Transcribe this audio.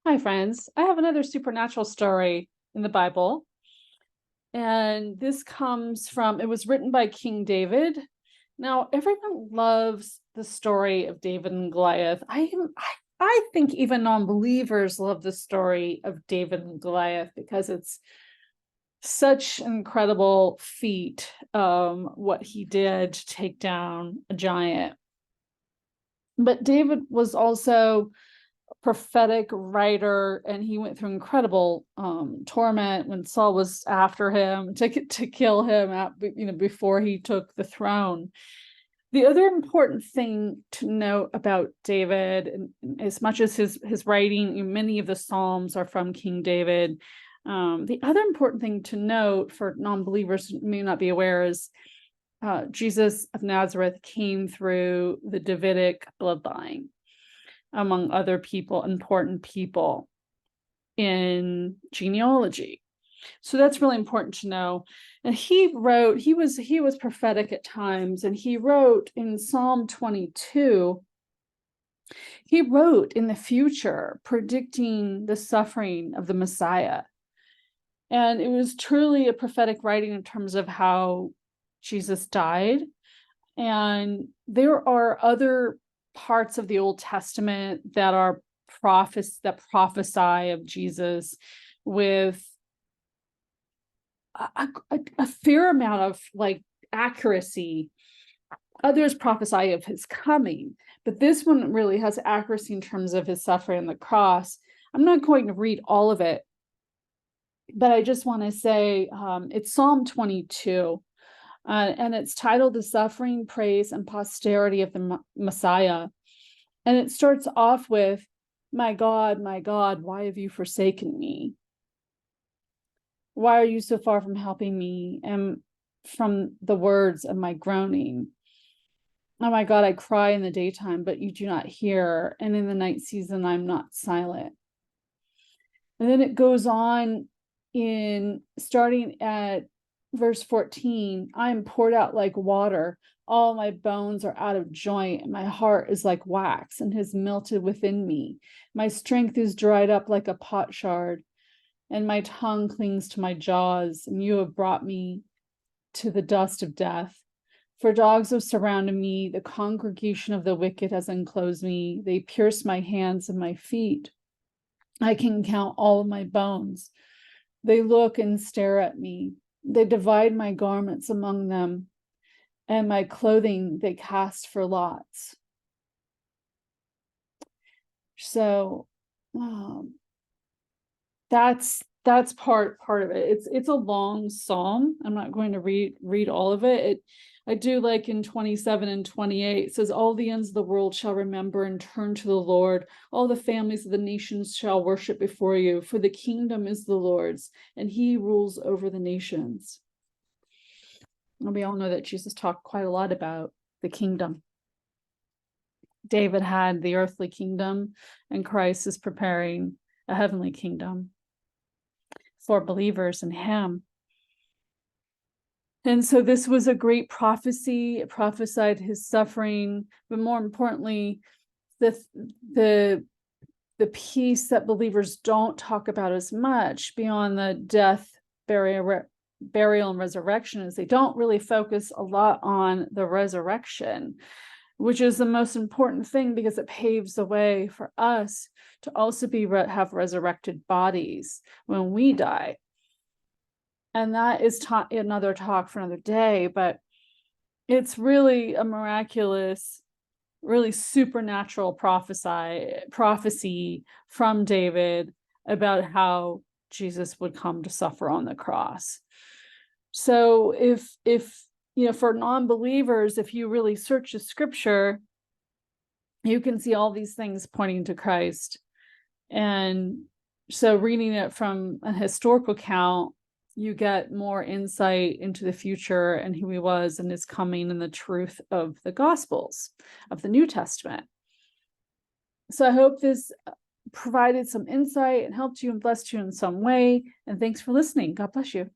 Hi, friends. I have another supernatural story in the Bible. And this comes from, it was written by King David. Now, everyone loves the story of David and Goliath. I think even non-believers love the story of David and Goliath because it's such an incredible feat, what he did to take down a giant. But David was also prophetic writer, and he went through incredible torment when Saul was after him to kill him before he took the throne. The other important thing to note about David, and as much as his writing, many of the Psalms are from King David. The other important thing to note for non-believers who may not be aware is Jesus of Nazareth came through the Davidic bloodline, among other important people in genealogy. So that's really important to know. And he was prophetic at times, and he wrote in Psalm 22, he wrote in the future, predicting the suffering of the Messiah. And it was truly a prophetic writing in terms of how Jesus died. And there are other parts of the Old Testament that are prophesy of Jesus with a fair amount of accuracy. Others prophesy of his coming, but this one really has accuracy in terms of his suffering on the cross. I'm not going to read all of it, but I just want to say it's Psalm 22. And it's titled The Suffering, Praise, and Posterity of the Messiah. And it starts off with, my God, why have you forsaken me? Why are you so far from helping me and from the words of my groaning? Oh my God, I cry in the daytime, but you do not hear. And in the night season, I'm not silent. And then it goes on starting at verse 14, I am poured out like water. All my bones are out of joint, and my heart is like wax and has melted within me. My strength is dried up like a potsherd, and my tongue clings to my jaws, and you have brought me to the dust of death. For dogs have surrounded me, the congregation of the wicked has enclosed me. They pierce my hands and my feet. I can count all of my bones. They look and stare at me. They divide my garments among them, and my clothing they cast for lots. So that's part of it. It's a long psalm. I'm not going to read all of it. I do like in 27 and 28, it says, all the ends of the world shall remember and turn to the Lord. All the families of the nations shall worship before you, for the kingdom is the Lord's, and he rules over the nations. And we all know that Jesus talked quite a lot about the kingdom. David had the earthly kingdom, and Christ is preparing a heavenly kingdom for believers in him. And so this was a great prophecy. It prophesied his suffering, but more importantly, the piece that believers don't talk about as much beyond the death, burial, and resurrection is they don't really focus a lot on the resurrection, which is the most important thing because it paves the way for us to also have resurrected bodies when we die. And that is another talk for another day, but it's really a miraculous, really supernatural prophecy from David about how Jesus would come to suffer on the cross. So if for non-believers, if you really search the scripture, you can see all these things pointing to Christ. And so reading it from a historical account, you get more insight into the future and who he was and his coming and the truth of the Gospels, of the New Testament. So I hope this provided some insight and helped you and blessed you in some way. And thanks for listening. God bless you.